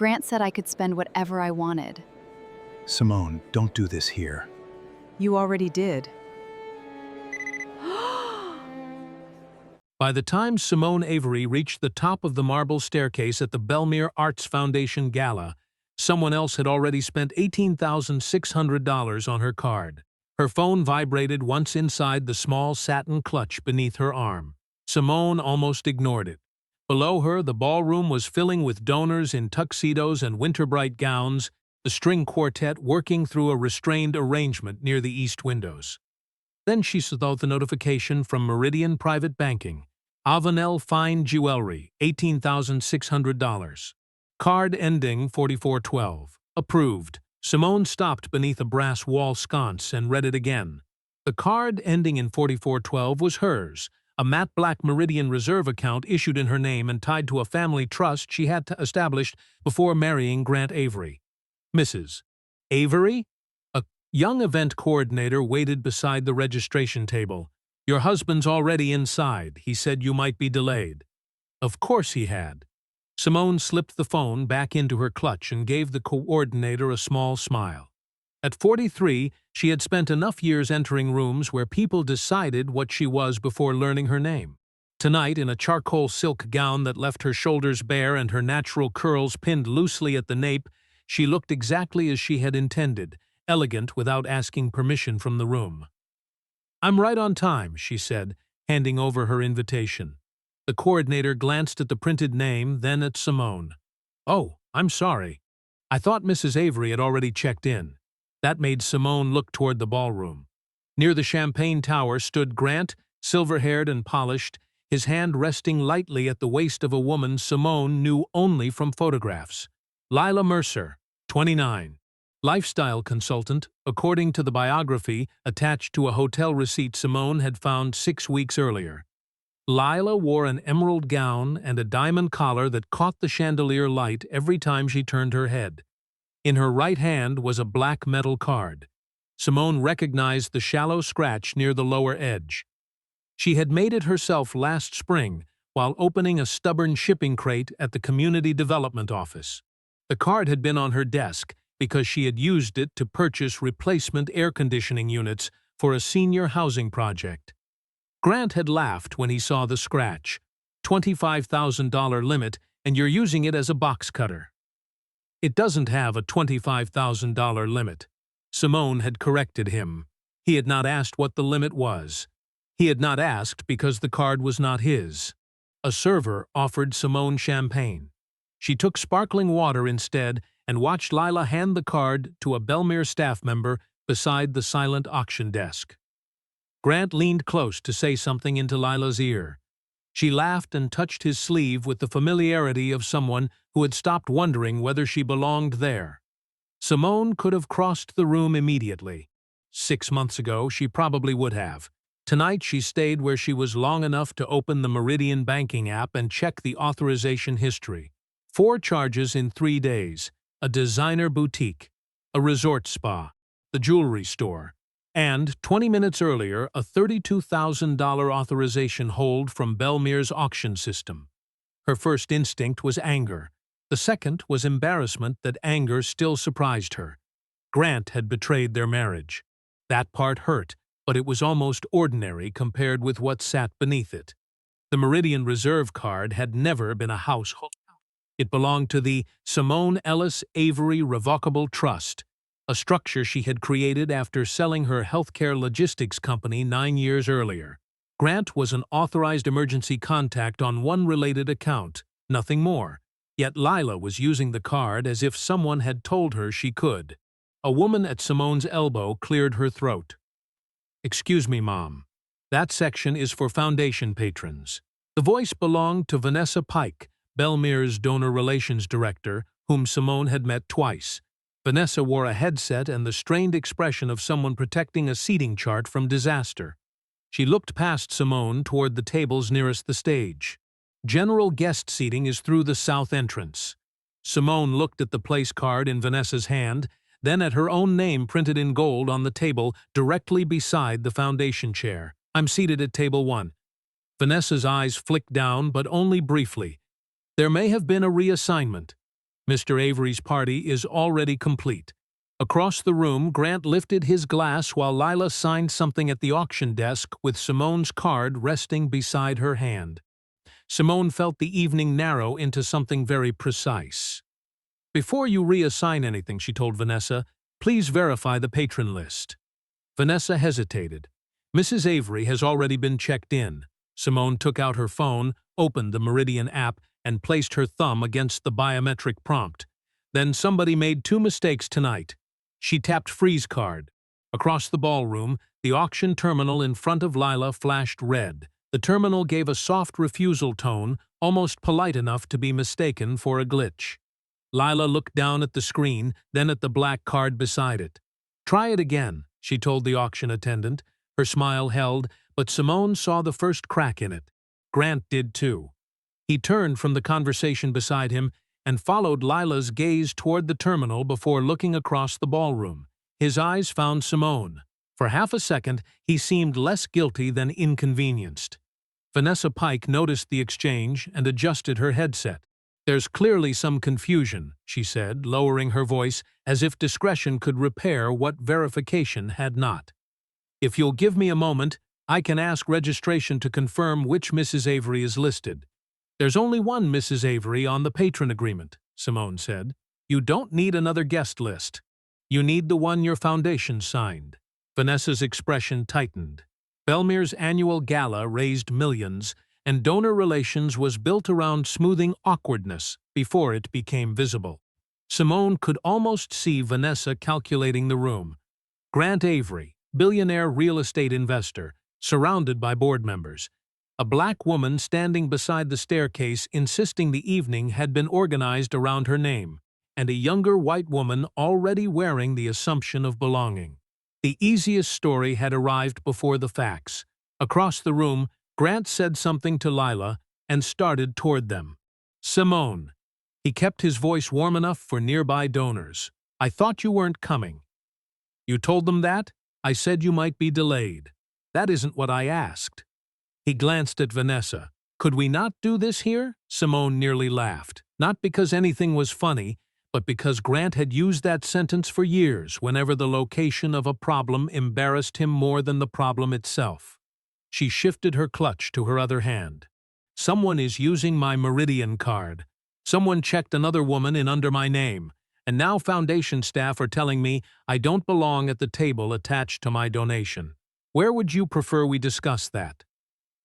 Grant said I could spend whatever I wanted. Simone, don't do this here. You already did. By the time Simone Avery reached the top of the marble staircase at the Billionaire Arts Foundation Gala, someone else had already spent $18,600 on her card. Her phone vibrated once inside the small satin clutch beneath her arm. Simone almost ignored it. Below her, the ballroom was filling with donors in tuxedos and winter-bright gowns, the string quartet working through a restrained arrangement near the east windows. Then she saw the notification from Meridian Private Banking. Avenel Fine Jewelry, $18,600. Card ending 4412. Approved. Simone stopped beneath a brass wall sconce and read it again. The card ending in 4412 was hers, a matte black Meridian Reserve account issued in her name and tied to a family trust she had established before marrying Grant Avery. Mrs. Avery? A young event coordinator waited beside the registration table. "Your husband's already inside. He said you might be delayed." Of course he had. Simone slipped the phone back into her clutch and gave the coordinator a small smile. At 43, she had spent enough years entering rooms where people decided what she was before learning her name. Tonight, in a charcoal silk gown that left her shoulders bare and her natural curls pinned loosely at the nape, she looked exactly as she had intended, elegant without asking permission from the room. "I'm right on time," she said, handing over her invitation. The coordinator glanced at the printed name, then at Simone. "Oh, I'm sorry. I thought Mrs. Avery had already checked in." That made Simone look toward the ballroom. Near the champagne tower stood Grant, silver-haired and polished, his hand resting lightly at the waist of a woman Simone knew only from photographs. Lila Mercer, 29. Lifestyle consultant, according to the biography attached to a hotel receipt Simone had found 6 weeks earlier. Lila wore an emerald gown and a diamond collar that caught the chandelier light every time she turned her head. In her right hand was a black metal card. Simone recognized the shallow scratch near the lower edge. She had made it herself last spring while opening a stubborn shipping crate at the Community Development Office. The card had been on her desk because she had used it to purchase replacement air conditioning units for a senior housing project. Grant had laughed when he saw the scratch. $25,000 limit, and you're using it as a box cutter. It doesn't have a $25,000 limit. Simone had corrected him. He had not asked what the limit was. He had not asked because the card was not his. A server offered Simone champagne. She took sparkling water instead and watched Lila hand the card to a Billionaire staff member beside the silent auction desk. Grant leaned close to say something into Lila's ear. She laughed and touched his sleeve with the familiarity of someone who had stopped wondering whether she belonged there. Simone could have crossed the room immediately. 6 months ago, she probably would have. Tonight, she stayed where she was long enough to open the Meridian banking app and check the authorization history. 4 charges in 3 days. A designer boutique, a resort spa, the jewelry store, and 20 minutes earlier, a $32,000 authorization hold from Billionaire's auction system. Her first instinct was anger. The second was embarrassment that anger still surprised her. Grant had betrayed their marriage. That part hurt, but it was almost ordinary compared with what sat beneath it. The Meridian Reserve card had never been a household. It belonged to the Simone Ellis Avery Revocable Trust, a structure she had created after selling her healthcare logistics company 9 years earlier. Grant was an authorized emergency contact on one related account, nothing more. Yet Lila was using the card as if someone had told her she could. A woman at Simone's elbow cleared her throat. "Excuse me, Mom. That section is for foundation patrons." The voice belonged to Vanessa Pike, Billionaire's donor relations director, whom Simone had met twice. Vanessa wore a headset and the strained expression of someone protecting a seating chart from disaster. She looked past Simone toward the tables nearest the stage. "General guest seating is through the south entrance." Simone looked at the place card in Vanessa's hand, then at her own name printed in gold on the table directly beside the foundation chair. "I'm seated at table 1. Vanessa's eyes flicked down, but only briefly. "There may have been a reassignment." Mr. Avery's party is already complete. Across the room, Grant lifted his glass while Lila signed something at the auction desk with Simone's card resting beside her hand. Simone felt the evening narrow into something very precise. "Before you reassign anything," she told Vanessa, "please verify the patron list." Vanessa hesitated. "Mrs. Avery has already been checked in." Simone took out her phone, opened the Meridian app, and placed her thumb against the biometric prompt. "Then somebody made 2 mistakes tonight." She tapped freeze card. Across the ballroom, the auction terminal in front of Lila flashed red. The terminal gave a soft refusal tone, almost polite enough to be mistaken for a glitch. Lila looked down at the screen, then at the black card beside it. "Try it again," she told the auction attendant. Her smile held, but Simone saw the first crack in it. Grant did too. He turned from the conversation beside him and followed Lila's gaze toward the terminal before looking across the ballroom. His eyes found Simone. For half a second, he seemed less guilty than inconvenienced. Vanessa Pike noticed the exchange and adjusted her headset. "There's clearly some confusion," she said, lowering her voice as if discretion could repair what verification had not. "If you'll give me a moment, I can ask registration to confirm which Mrs. Avery is listed." "There's only one Mrs. Avery on the patron agreement," Simone said. "You don't need another guest list. You need the one your foundation signed." Vanessa's expression tightened. Bellmere's annual gala raised millions, and donor relations was built around smoothing awkwardness before it became visible. Simone could almost see Vanessa calculating the room. Grant Avery, billionaire real estate investor, surrounded by board members. A black woman standing beside the staircase insisting the evening had been organized around her name, and a younger white woman already wearing the assumption of belonging. The easiest story had arrived before the facts. Across the room, Grant said something to Lila and started toward them. "Simone." He kept his voice warm enough for nearby donors. "I thought you weren't coming." "You told them that? I said you might be delayed." "That isn't what I asked." He glanced at Vanessa. "Could we not do this here?" Simone nearly laughed. Not because anything was funny, but because Grant had used that sentence for years whenever the location of a problem embarrassed him more than the problem itself. She shifted her clutch to her other hand. "Someone is using my Meridian card. Someone checked another woman in under my name, and now foundation staff are telling me I don't belong at the table attached to my donation. Where would you prefer we discuss that?"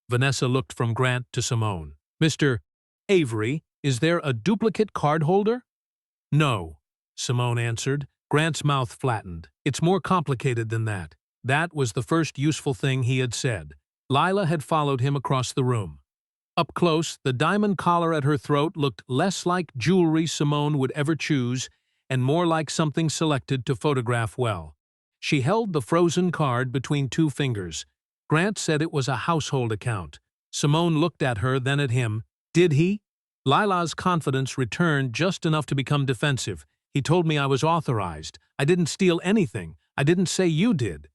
Vanessa looked from Grant to Simone. "Mr. Avery, is there a duplicate card holder?" "No," Simone answered. Grant's mouth flattened. "It's more complicated than that." That was the first useful thing he had said. Lila had followed him across the room. Up close, the diamond collar at her throat looked less like jewelry Simone would ever choose and more like something selected to photograph well. She held the frozen card between 2 fingers. Grant said it was a household account. Simone looked at her, then at him. "Did he?" Lila's confidence returned just enough to become defensive. "He told me I was authorized. I didn't steal anything. I didn't say you did."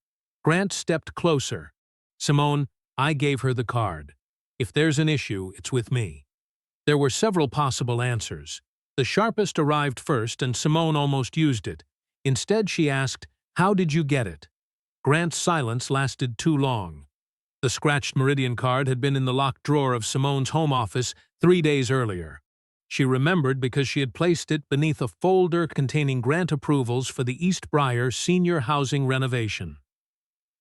Grant stepped closer. "Simone, I gave her the card. If there's an issue, it's with me." There were several possible answers. The sharpest arrived first, and Simone almost used it. Instead, she asked, "How did you get it?" Grant's silence lasted too long. The scratched Meridian card had been in the locked drawer of Simone's home office 3 days earlier. She remembered because she had placed it beneath a folder containing grant approvals for the East Briar senior housing renovation.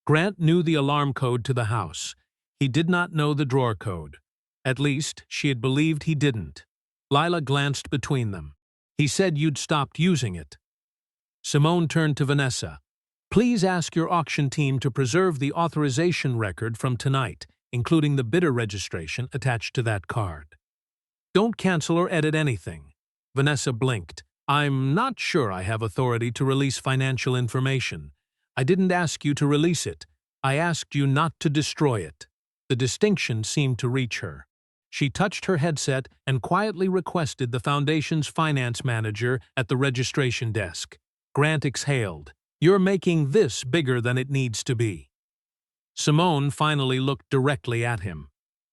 Grant knew the alarm code to the house. He did not know the drawer code. At least, she had believed he didn't. Lila glanced between them. "He said you'd stopped using it." Simone turned to Vanessa. "Please ask your auction team to preserve the authorization record from tonight, including the bidder registration attached to that card. Don't cancel or edit anything." Vanessa blinked. "I'm not sure I have authority to release financial information. I didn't ask you to release it. I asked you not to destroy it." The distinction seemed to reach her. She touched her headset and quietly requested the foundation's finance manager at the registration desk. Grant exhaled. "You're making this bigger than it needs to be." Simone finally looked directly at him.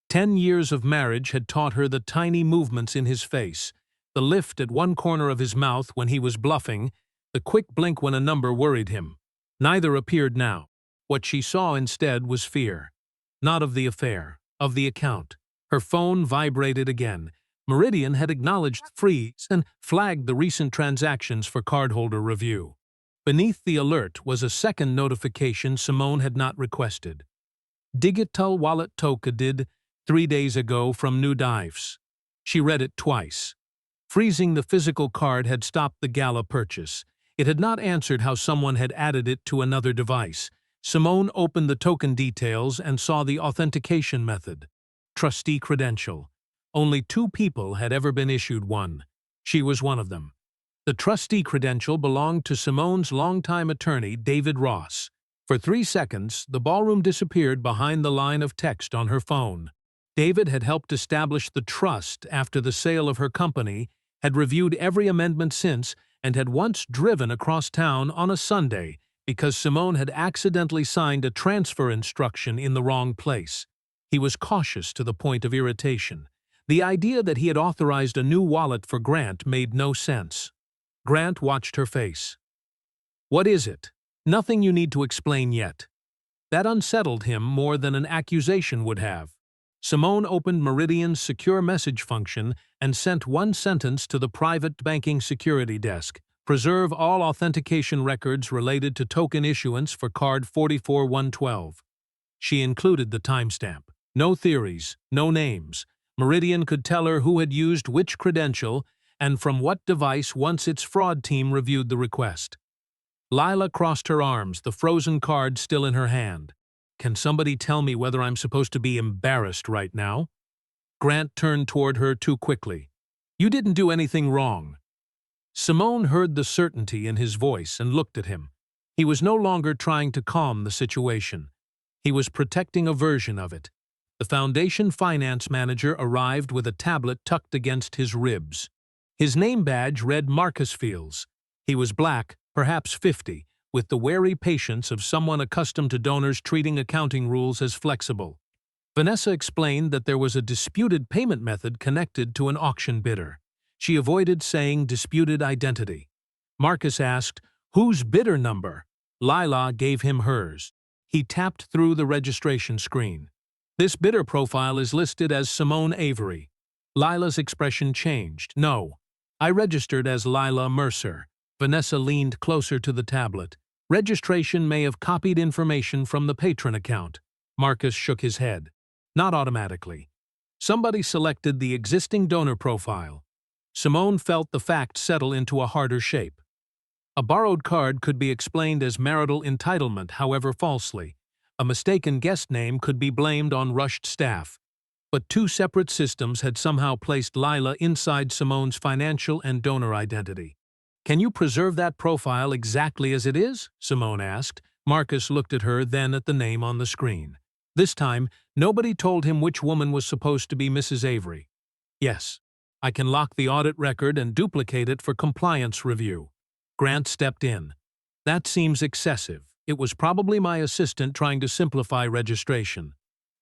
10 years of marriage had taught her the tiny movements in his face, the lift at one corner of his mouth when he was bluffing, the quick blink when a number worried him. Neither appeared now. What she saw instead was fear. Not of the affair, of the account. Her phone vibrated again. Meridian had acknowledged freeze and flagged the recent transactions for cardholder review. Beneath the alert was a second notification Simone had not requested. Digital wallet token did 3 days ago from new dives. She read it twice. Freezing the physical card had stopped the Gala purchase. It had not answered how someone had added it to another device. Simone opened the token details and saw the authentication method. Trustee credential. Only 2 people had ever been issued one. She was one of them. The trustee credential belonged to Simone's longtime attorney, David Ross. For 3 seconds, the ballroom disappeared behind the line of text on her phone. David had helped establish the trust after the sale of her company, had reviewed every amendment since, and had once driven across town on a Sunday because Simone had accidentally signed a transfer instruction in the wrong place. He was cautious to the point of irritation. The idea that he had authorized a new wallet for Grant made no sense. Grant watched her face. "What is it?" "Nothing you need to explain yet." That unsettled him more than an accusation would have. Simone opened Meridian's secure message function and sent one sentence to the private banking security desk. Preserve all authentication records related to token issuance for card 44112. She included the timestamp. No theories, no names. Meridian could tell her who had used which credential and from what device once its fraud team reviewed the request. Lila crossed her arms, the frozen card still in her hand. "Can somebody tell me whether I'm supposed to be embarrassed right now?" Grant turned toward her too quickly. "You didn't do anything wrong." Simone heard the certainty in his voice and looked at him. He was no longer trying to calm the situation. He was protecting a version of it. The Foundation finance manager arrived with a tablet tucked against his ribs. His name badge read Marcus Fields. He was black, perhaps 50, with the wary patience of someone accustomed to donors treating accounting rules as flexible. Vanessa explained that there was a disputed payment method connected to an auction bidder. She avoided saying disputed identity. Marcus asked, "Whose bidder number?" Lila gave him hers. He tapped through the registration screen. "This bidder profile is listed as Simone Avery." Lila's expression changed. "No, I registered as Lila Mercer." Vanessa leaned closer to the tablet. "Registration may have copied information from the patron account." Marcus shook his head. "Not automatically. Somebody selected the existing donor profile." Simone felt the fact settle into a harder shape. A borrowed card could be explained as marital entitlement, however falsely. A mistaken guest name could be blamed on rushed staff. But 2 separate systems had somehow placed Lila inside Simone's financial and donor identity. "Can you preserve that profile exactly as it is?" Simone asked. Marcus looked at her, then at the name on the screen. This time, nobody told him which woman was supposed to be Mrs. Avery. "Yes. I can lock the audit record and duplicate it for compliance review." Grant stepped in. "That seems excessive. It was probably my assistant trying to simplify registration."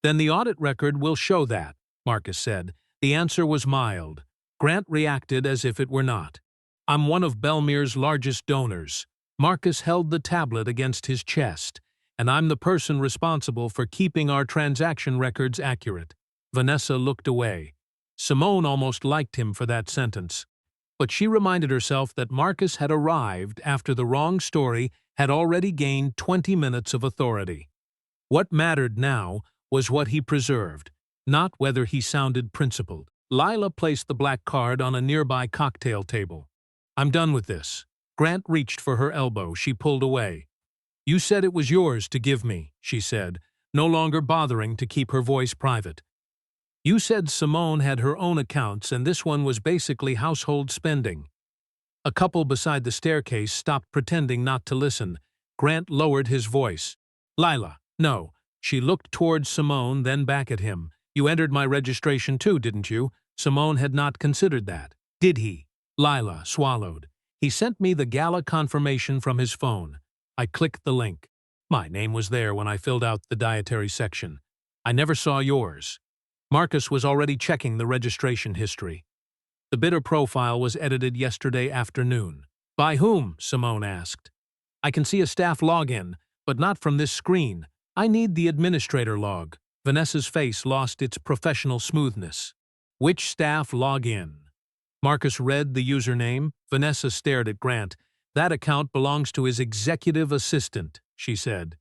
"Then the audit record will show that," Marcus said. The answer was mild. Grant reacted as if it were not. "I'm one of Bellmere's largest donors." Marcus held the tablet against his chest. "And I'm the person responsible for keeping our transaction records accurate." Vanessa looked away. Simone almost liked him for that sentence. But she reminded herself that Marcus had arrived after the wrong story had already gained 20 minutes of authority. What mattered now was what he preserved, not whether he sounded principled. Lila placed the black card on a nearby cocktail table. "I'm done with this." Grant reached for her elbow. She pulled away. "You said it was yours to give me," she said, no longer bothering to keep her voice private. "You said Simone had her own accounts and this one was basically household spending." A couple beside the staircase stopped pretending not to listen. Grant lowered his voice. "Lila, no." She looked towards Simone, then back at him. "You entered my registration too, didn't you?" Simone had not considered that. "Did he?" Lila swallowed. "He sent me the Gala confirmation from his phone. I clicked the link. My name was there when I filled out the dietary section. I never saw yours." Marcus was already checking the registration history. The bidder profile was edited yesterday afternoon. By whom? Simone asked. I can see a staff login, but not from this screen. I need the administrator log. Vanessa's face lost its professional smoothness. Which staff login? Marcus read the username. Vanessa stared at Grant. That account belongs to his executive assistant, she said.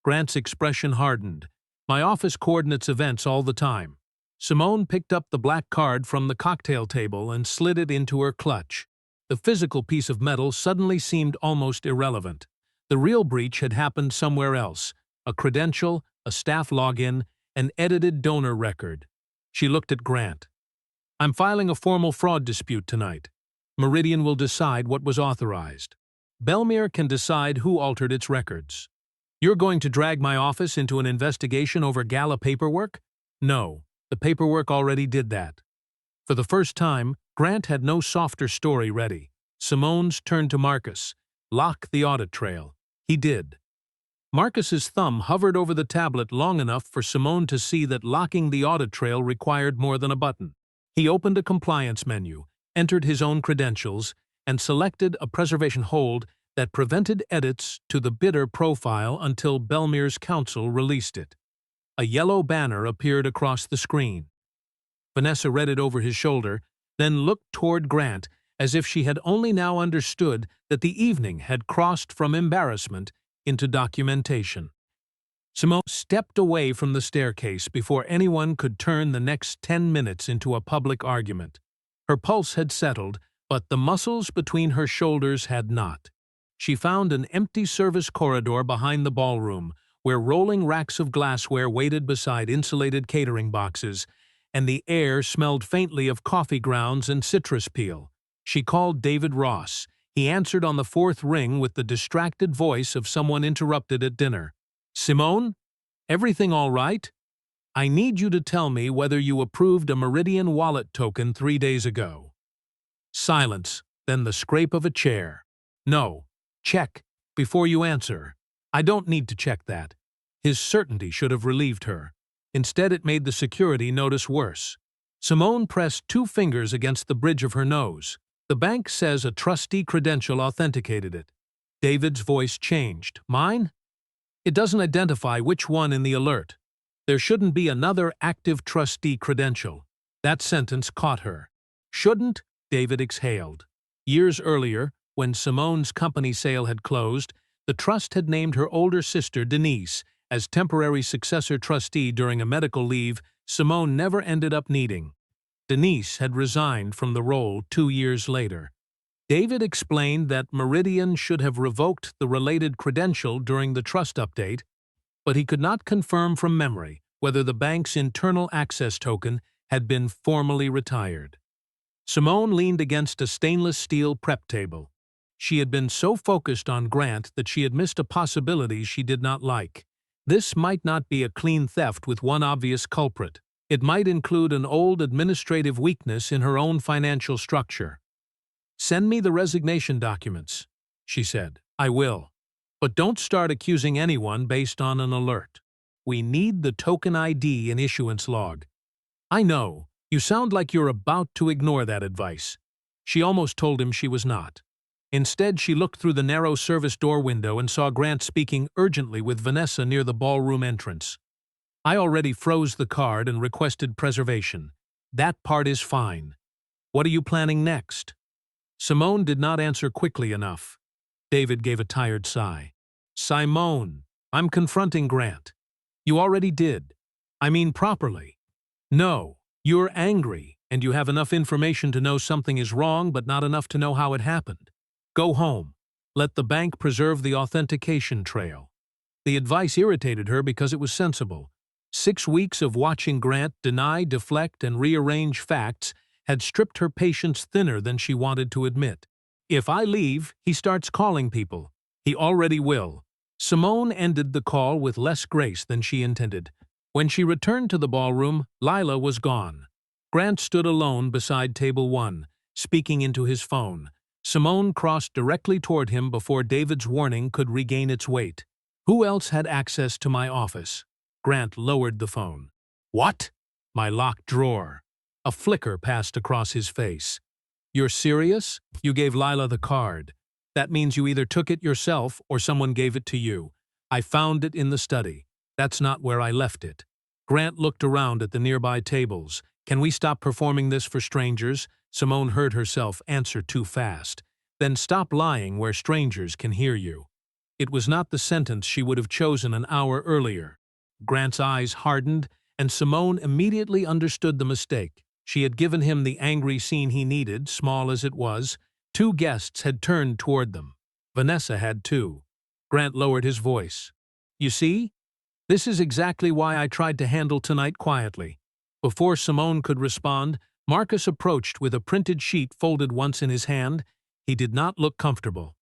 Grant's expression hardened. My office coordinates events all the time. Simone picked up the black card from the cocktail table and slid it into her clutch. The physical piece of metal suddenly seemed almost irrelevant. The real breach had happened somewhere else. A credential, a staff login, an edited donor record. She looked at Grant. I'm filing a formal fraud dispute tonight. Meridian will decide what was authorized. Billionaire can decide who altered its records. You're going to drag my office into an investigation over Gala paperwork? No, the paperwork already did that. For the first time, Grant had no softer story ready. Simone's turned to Marcus. Lock the audit trail. He did. Marcus's thumb hovered over the tablet long enough for Simone to see that locking the audit trail required more than a button. He opened a compliance menu, entered his own credentials, and selected a preservation hold that prevented edits to the bidder profile until Billionaire's counsel released it. A yellow banner appeared across the screen. Vanessa read it over his shoulder, then looked toward Grant as if she had only now understood that the evening had crossed from embarrassment into documentation. Simone stepped away from the staircase before anyone could turn the next 10 minutes into a public argument. Her pulse had settled, but the muscles between her shoulders had not. She found an empty service corridor behind the ballroom, where rolling racks of glassware waited beside insulated catering boxes, and the air smelled faintly of coffee grounds and citrus peel. She called David Ross. He answered on the fourth ring with the distracted voice of someone interrupted at dinner. Simone? Everything all right? I need you to tell me whether you approved a Meridian wallet token 3 days ago. Silence, then the scrape of a chair. No. Check, before you answer. I don't need to check that. His certainty should have relieved her. Instead, it made the security notice worse. Simone pressed 2 fingers against the bridge of her nose. The bank says a trustee credential authenticated it. David's voice changed. Mine? It doesn't identify which one in the alert. There shouldn't be another active trustee credential. That sentence caught her. Shouldn't? David exhaled. Years earlier, when Simone's company sale had closed, the trust had named her older sister, Denise, as temporary successor trustee during a medical leave Simone never ended up needing. Denise had resigned from the role 2 years later. David explained that Meridian should have revoked the related credential during the trust update, but he could not confirm from memory whether the bank's internal access token had been formally retired. Simone leaned against a stainless steel prep table. She had been so focused on Grant that she had missed a possibility she did not like. This might not be a clean theft with one obvious culprit. It might include an old administrative weakness in her own financial structure. Send me the resignation documents, she said. I will. But don't start accusing anyone based on an alert. We need the token ID and issuance log. I know, you sound like you're about to ignore that advice. She almost told him she was not. Instead, she looked through the narrow service door window and saw Grant speaking urgently with Vanessa near the ballroom entrance. I already froze the card and requested preservation. That part is fine. What are you planning next? Simone did not answer quickly enough. David gave a tired sigh. Simone, I'm confronting Grant. You already did. I mean properly. No, you're angry, and you have enough information to know something is wrong but not enough to know how it happened. Go home. Let the bank preserve the authentication trail. The advice irritated her because it was sensible. 6 weeks of watching Grant deny, deflect, and rearrange facts had stripped her patience thinner than she wanted to admit. If I leave, he starts calling people. He already will. Simone ended the call with less grace than she intended. When she returned to the ballroom, Lila was gone. Grant stood alone beside table 1, speaking into his phone. Simone crossed directly toward him before David's warning could regain its weight. Who else had access to my office? Grant lowered the phone. What? My locked drawer. A flicker passed across his face. You're serious? You gave Lila the card. That means you either took it yourself or someone gave it to you. I found it in the study. That's not where I left it. Grant looked around at the nearby tables. Can we stop performing this for strangers? Simone heard herself answer too fast. Then stop lying where strangers can hear you. It was not the sentence she would have chosen an hour earlier. Grant's eyes hardened, and Simone immediately understood the mistake. She had given him the angry scene he needed, small as it was. Two guests had turned toward them. Vanessa had too. Grant lowered his voice. You see? This is exactly why I tried to handle tonight quietly. Before Simone could respond, Marcus approached with a printed sheet folded once in his hand. He did not look comfortable.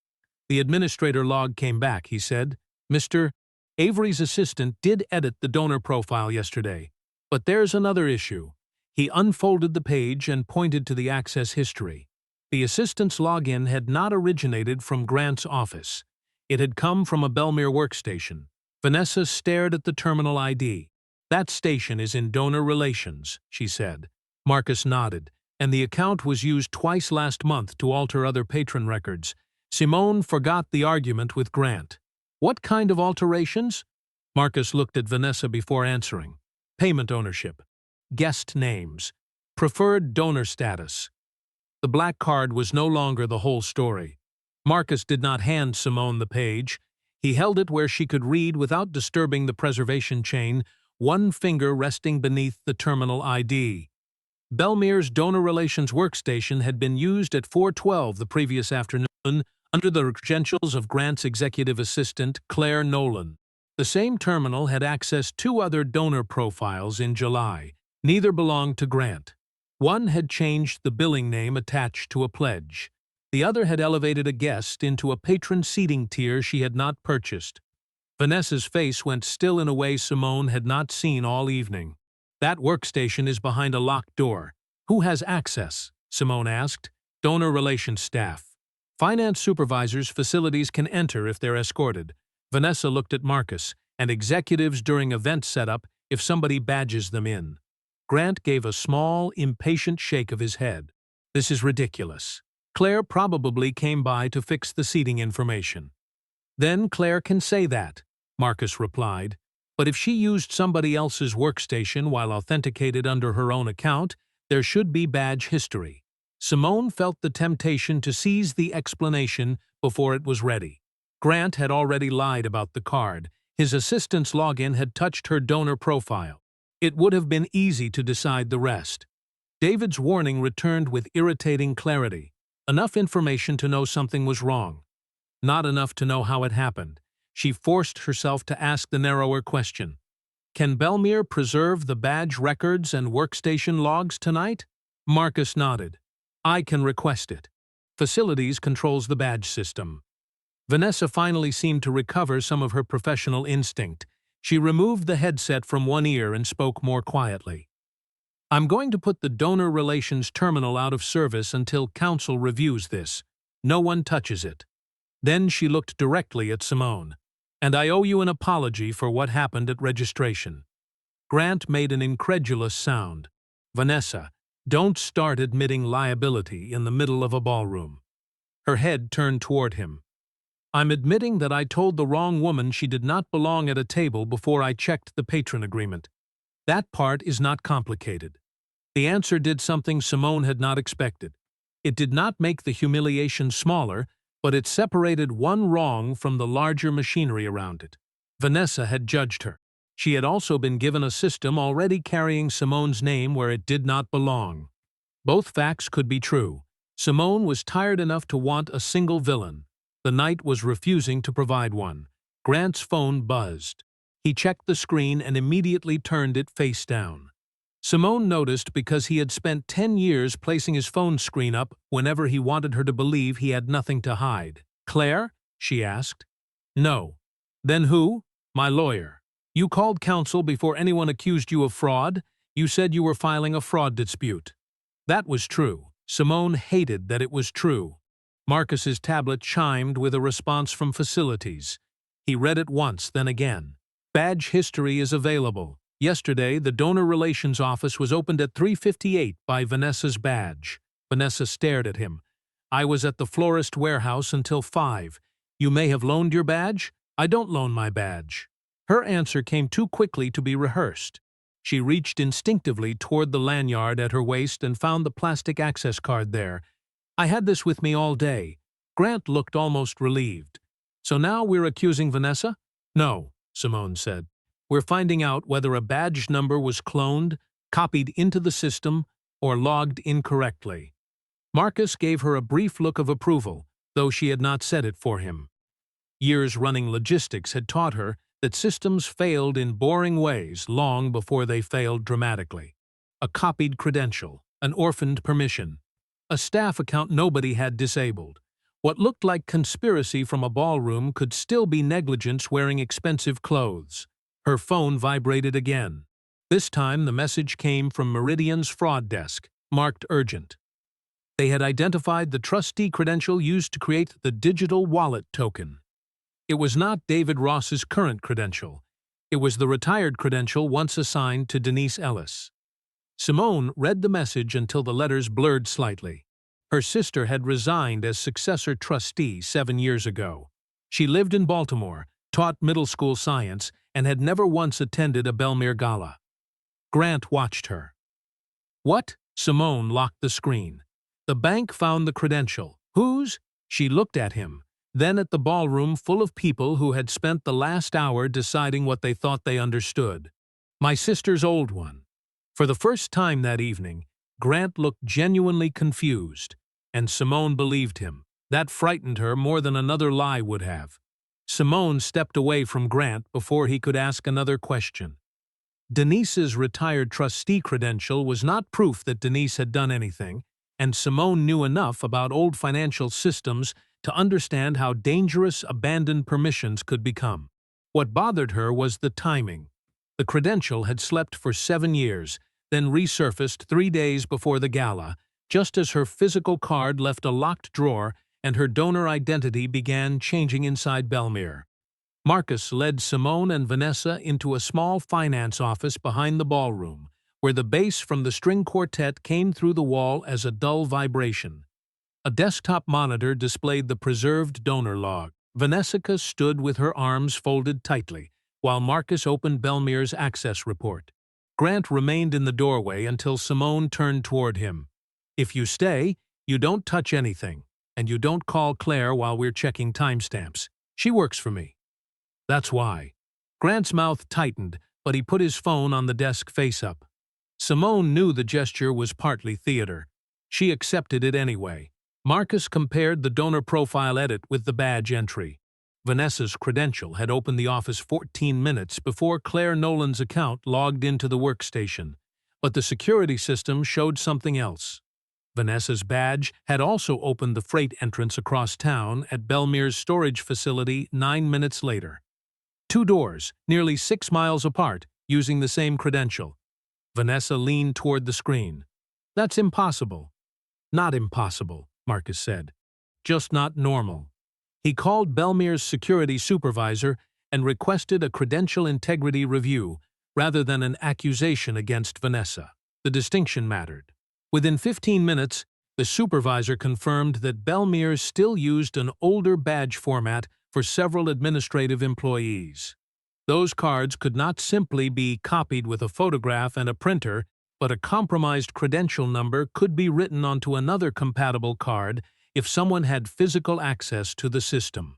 The administrator log came back, he said. Mr. Avery's assistant did edit the donor profile yesterday. But there's another issue. He unfolded the page and pointed to the access history. The assistant's login had not originated from Grant's office. It had come from a Billionaire workstation. Vanessa stared at the terminal ID. That station is in donor relations, she said. Marcus nodded, and the account was used twice last month to alter other patron records. Simone forgot the argument with Grant. What kind of alterations? Marcus looked at Vanessa before answering. Payment ownership. Guest names. Preferred donor status. The black card was no longer the whole story. Marcus did not hand Simone the page. He held it where she could read without disturbing the preservation chain, one finger resting beneath the terminal ID. Billionaire's donor relations workstation had been used at 4:12 the previous afternoon under the credentials of Grant's executive assistant, Claire Nolan. The same terminal had accessed two other donor profiles in July. Neither belonged to Grant. One had changed the billing name attached to a pledge. The other had elevated a guest into a patron seating tier she had not purchased. Vanessa's face went still in a way Simone had not seen all evening. That workstation is behind a locked door. Who has access? Simone asked. Donor relations staff. Finance supervisors' facilities can enter if they're escorted. Vanessa looked at Marcus, and executives during event setup if somebody badges them in. Grant gave a small, impatient shake of his head. This is ridiculous. Claire probably came by to fix the seating information. Then Claire can say that, Marcus replied. But if she used somebody else's workstation while authenticated under her own account, there should be badge history. Simone felt the temptation to seize the explanation before it was ready. Grant had already lied about the card. His assistant's login had touched her donor profile. It would have been easy to decide the rest. David's warning returned with irritating clarity. Enough information to know something was wrong. Not enough to know how it happened. She forced herself to ask the narrower question. Can Billionaire preserve the badge records and workstation logs tonight? Marcus nodded. I can request it. Facilities controls the badge system. Vanessa finally seemed to recover some of her professional instinct. She removed the headset from one ear and spoke more quietly. I'm going to put the donor relations terminal out of service until council reviews this. No one touches it. Then she looked directly at Simone. And I owe you an apology for what happened at registration. Grant made an incredulous sound. Vanessa, don't start admitting liability in the middle of a ballroom. Her head turned toward him. I'm admitting that I told the wrong woman she did not belong at a table before I checked the patron agreement. That part is not complicated. The answer did something Simone had not expected. It did not make the humiliation smaller, but it separated one wrong from the larger machinery around it. Vanessa had judged her. She had also been given a system already carrying Simone's name where it did not belong. Both facts could be true. Simone was tired enough to want a single villain. The knight was refusing to provide one. Grant's phone buzzed. He checked the screen and immediately turned it face down. Simone noticed because he had spent 10 years placing his phone screen up whenever he wanted her to believe he had nothing to hide. Claire? She asked. No. Then who? My lawyer. You called counsel before anyone accused you of fraud. You said you were filing a fraud dispute. That was true. Simone hated that it was true. Marcus's tablet chimed with a response from facilities. He read it once, then again. Badge history is available. Yesterday, the donor relations office was opened at 3:58 by Vanessa's badge. Vanessa stared at him. I was at the florist warehouse until 5. You may have loaned your badge? I don't loan my badge. Her answer came too quickly to be rehearsed. She reached instinctively toward the lanyard at her waist and found the plastic access card there. I had this with me all day. Grant looked almost relieved. So now we're accusing Vanessa? No, Simone said. We're finding out whether a badge number was cloned, copied into the system, or logged incorrectly. Marcus gave her a brief look of approval, though she had not said it for him. Years running logistics had taught her that systems failed in boring ways long before they failed dramatically. A copied credential, an orphaned permission, a staff account nobody had disabled. What looked like conspiracy from a ballroom could still be negligence wearing expensive clothes. Her phone vibrated again. This time the message came from Meridian's fraud desk, marked urgent. They had identified the trustee credential used to create the digital wallet token. It was not David Ross's current credential. It was the retired credential once assigned to Denise Ellis. Simone read the message until the letters blurred slightly. Her sister had resigned as successor trustee 7 years ago. She lived in Baltimore, taught middle school science, and had never once attended a Billionaire Gala. Grant watched her. What? Simone locked the screen. The bank found the credential. Whose? She looked at him, then at the ballroom full of people who had spent the last hour deciding what they thought they understood. My sister's old one. For the first time that evening, Grant looked genuinely confused, and Simone believed him. That frightened her more than another lie would have. Simone stepped away from Grant before he could ask another question. Denise's retired trustee credential was not proof that Denise had done anything, and Simone knew enough about old financial systems to understand how dangerous abandoned permissions could become. What bothered her was the timing. The credential had slept for 7 years, then resurfaced 3 days before the gala, just as her physical card left a locked drawer and her donor identity began changing inside Bellmere. Marcus led Simone and Vanessa into a small finance office behind the ballroom, where the bass from the string quartet came through the wall as a dull vibration. A desktop monitor displayed the preserved donor log. Vanessa stood with her arms folded tightly, while Marcus opened Bellmere's access report. Grant remained in the doorway until Simone turned toward him. If you stay, you don't touch anything, and you don't call Claire while we're checking timestamps. She works for me. That's why. Grant's mouth tightened, but he put his phone on the desk face up. Simone knew the gesture was partly theater. She accepted it anyway. Marcus compared the donor profile edit with the badge entry. Vanessa's credential had opened the office 14 minutes before Claire Nolan's account logged into the workstation, but the security system showed something else. Vanessa's badge had also opened the freight entrance across town at Bellmere's storage facility 9 minutes later. 2 doors, nearly 6 miles apart, using the same credential. Vanessa leaned toward the screen. That's impossible. Not impossible, Marcus said. Just not normal. He called Bellmere's security supervisor and requested a credential integrity review rather than an accusation against Vanessa. The distinction mattered. Within 15 minutes, the supervisor confirmed that Bellmere still used an older badge format for several administrative employees. Those cards could not simply be copied with a photograph and a printer, but a compromised credential number could be written onto another compatible card if someone had physical access to the system.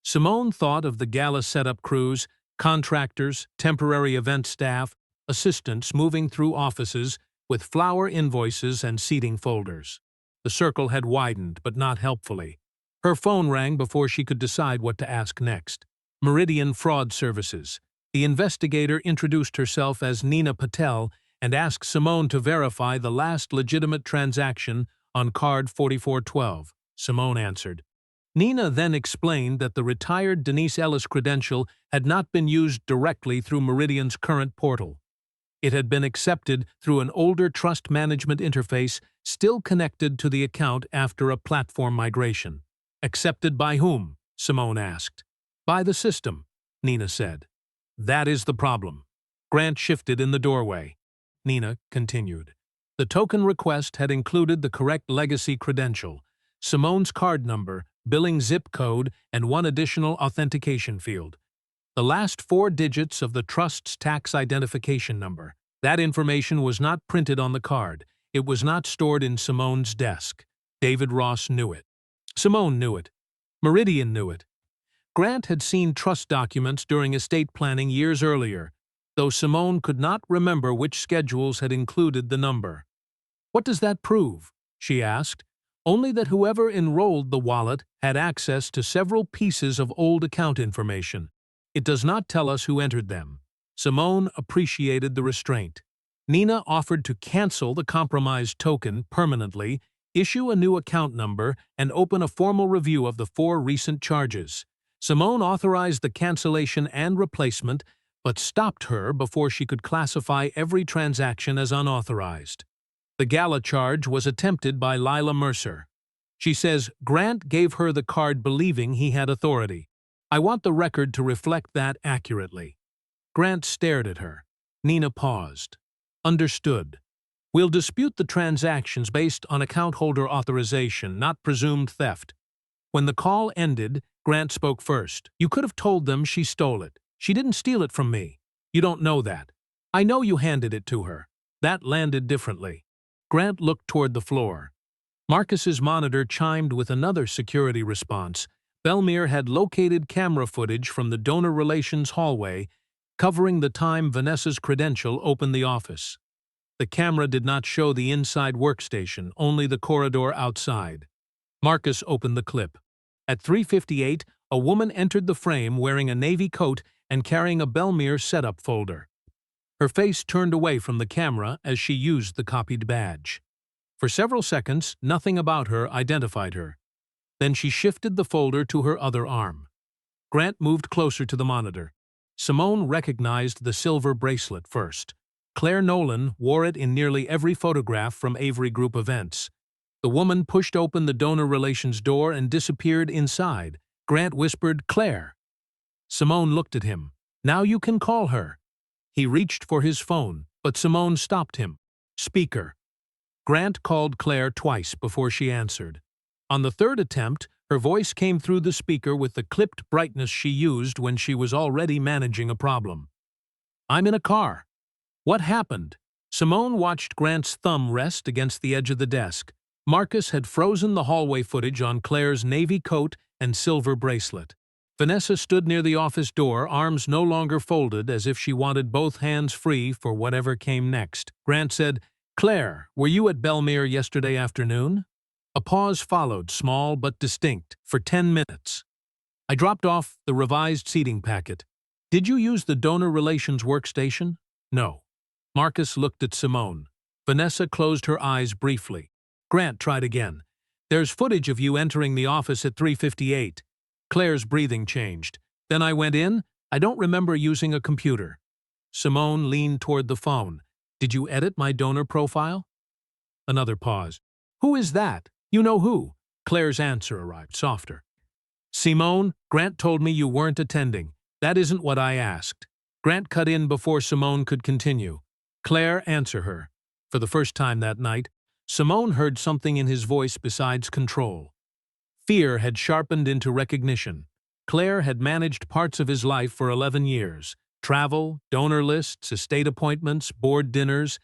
Simone thought of the gala setup crews, contractors, temporary event staff, assistants moving through offices with flower invoices and seating folders. The circle had widened, but not helpfully. Her phone rang before she could decide what to ask next. Meridian Fraud Services. The investigator introduced herself as Nina Patel and asked Simone to verify the last legitimate transaction on card 4412. Simone answered. Nina then explained that the retired Denise Ellis credential had not been used directly through Meridian's current portal. It had been accepted through an older trust management interface still connected to the account after a platform migration. Accepted by whom? Simone asked. By the system, Nina said. That is the problem. Grant shifted in the doorway. Nina continued. The token request had included the correct legacy credential, Simone's card number, billing zip code, and one additional authentication field. The last 4 digits of the trust's tax identification number. That information was not printed on the card. It was not stored in Simone's desk. David Ross knew it. Simone knew it. Meridian knew it. Grant had seen trust documents during estate planning years earlier, though Simone could not remember which schedules had included the number. "What does that prove?" she asked. "Only that whoever enrolled the wallet had access to several pieces of old account information. It does not tell us who entered them." Simone appreciated the restraint. Nina offered to cancel the compromised token permanently, issue a new account number, and open a formal review of the 4 recent charges. Simone authorized the cancellation and replacement, but stopped her before she could classify every transaction as unauthorized. The Gala charge was attempted by Lila Mercer. She says Grant gave her the card believing he had authority. "I want the record to reflect that accurately." Grant stared at her. Nina paused. "Understood. We'll dispute the transactions based on account holder authorization, not presumed theft." When the call ended, Grant spoke first. "You could have told them she stole it. She didn't steal it from me. You don't know that. I know you handed it to her. That landed differently." Grant looked toward the floor. Marcus's monitor chimed with another security response. Bellmere had located camera footage from the donor relations hallway, covering the time Vanessa's credential opened the office. The camera did not show the inside workstation, only the corridor outside. Marcus opened the clip. At 3:58, a woman entered the frame wearing a navy coat and carrying a Bellmere setup folder. Her face turned away from the camera as she used the copied badge. For several seconds, nothing about her identified her. Then she shifted the folder to her other arm. Grant moved closer to the monitor. Simone recognized the silver bracelet first. Claire Nolan wore it in nearly every photograph from Avery Group events. The woman pushed open the donor relations door and disappeared inside. Grant whispered, "Claire." Simone looked at him. "Now you can call her." He reached for his phone, but Simone stopped him. "Speaker." Grant called Claire twice before she answered. On the third attempt, her voice came through the speaker with the clipped brightness she used when she was already managing a problem. "I'm in a car." "What happened?" Simone watched Grant's thumb rest against the edge of the desk. Marcus had frozen the hallway footage on Claire's navy coat and silver bracelet. Vanessa stood near the office door, arms no longer folded, as if she wanted both hands free for whatever came next. Grant said, "Claire, were you at Bellmere yesterday afternoon?" A pause followed, small but distinct, for 10 minutes. "I dropped off the revised seating packet." "Did you use the donor relations workstation?" "No." Marcus looked at Simone. Vanessa closed her eyes briefly. Grant tried again. "There's footage of you entering the office at 3:58. Claire's breathing changed. "Then I went in. I don't remember using a computer." Simone leaned toward the phone. "Did you edit my donor profile?" Another pause. "Who is that? You know who?" Claire's answer arrived, softer. "Simone, Grant told me you weren't attending. That isn't what I asked." Grant cut in before Simone could continue. "Claire, answer her." For the first time that night, Simone heard something in his voice besides control. Fear had sharpened into recognition. Claire had managed parts of his life for 11 years. Travel, donor lists, estate appointments, board dinners.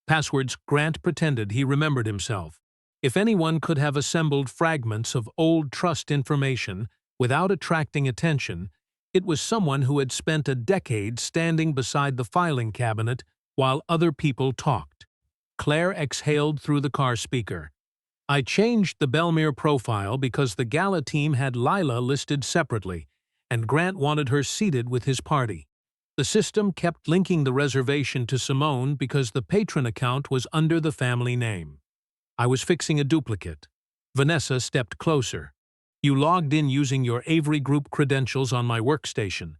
Passwords. Grant pretended he remembered himself. If anyone could have assembled fragments of old trust information without attracting attention, it was someone who had spent a decade standing beside the filing cabinet while other people talked. Claire exhaled through the car speaker. "I changed the Bellmere profile because the Gala team had Lila listed separately, and Grant wanted her seated with his party. The system kept linking the reservation to Simone because the patron account was under the family name. I was fixing a duplicate." Vanessa stepped closer. "You logged in using your Avery Group credentials on my workstation.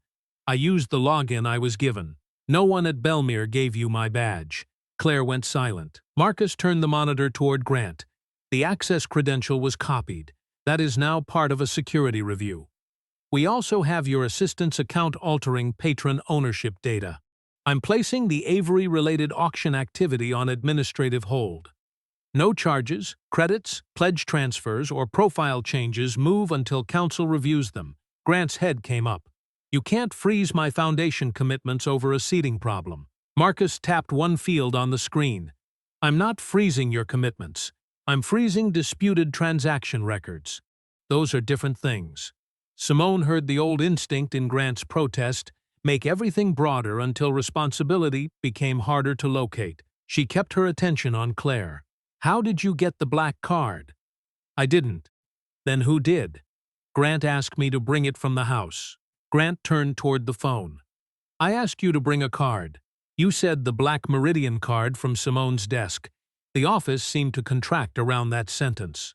I used the login I was given. No one at Bellmere gave you my badge." Claire went silent. Marcus turned the monitor toward Grant. "The access credential was copied. That is now part of a security review. We also have your assistant's account-altering patron ownership data." I'm placing the Avery-related auction activity on administrative hold. No charges, credits, pledge transfers, or profile changes move until counsel reviews them. Grant's head came up. You can't freeze my foundation commitments over a seating problem. Marcus tapped one field on the screen. I'm not freezing your commitments. I'm freezing disputed transaction records. Those are different things. Simone heard the old instinct in Grant's protest, make everything broader until responsibility became harder to locate. She kept her attention on Claire. How did you get the black card? I didn't. Then who did? Grant asked me to bring it from the house. Grant turned toward the phone. I asked you to bring a card. You said the black Meridian card from Simone's desk. The office seemed to contract around that sentence.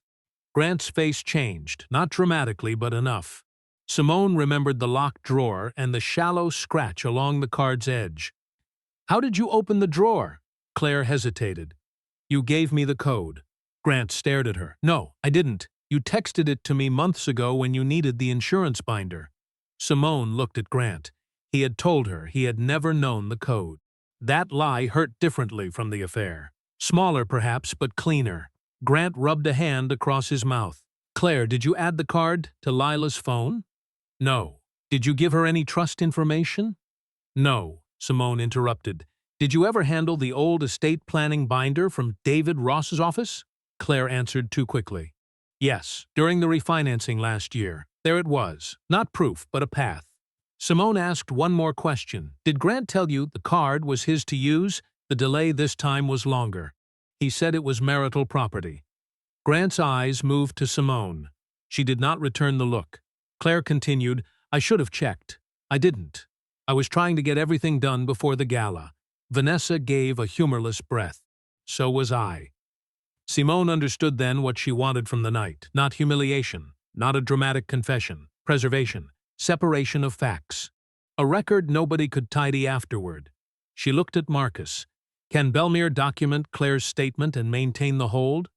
Grant's face changed, not dramatically but enough. Simone remembered the locked drawer and the shallow scratch along the card's edge. How did you open the drawer? Claire hesitated. You gave me the code. Grant stared at her. No, I didn't. You texted it to me months ago when you needed the insurance binder. Simone looked at Grant. He had told her he had never known the code. That lie hurt differently from the affair. Smaller perhaps, but cleaner. Grant rubbed a hand across his mouth. Claire, did you add the card to Lila's phone? No. Did you give her any trust information? No, Simone interrupted. Did you ever handle the old estate planning binder from David Ross's office? Claire answered too quickly. Yes, during the refinancing last year. There it was. Not proof, but a path. Simone asked one more question. Did Grant tell you the card was his to use? The delay this time was longer. He said it was marital property. Grant's eyes moved to Simone. She did not return the look. Claire continued, I should have checked. I didn't. I was trying to get everything done before the gala. Vanessa gave a humorless breath. So was I. Simone understood then what she wanted from the night. Not humiliation, not a dramatic confession, preservation, separation of facts. A record nobody could tidy afterward. She looked at Marcus. Can Billionaire document Claire's statement and maintain the hold?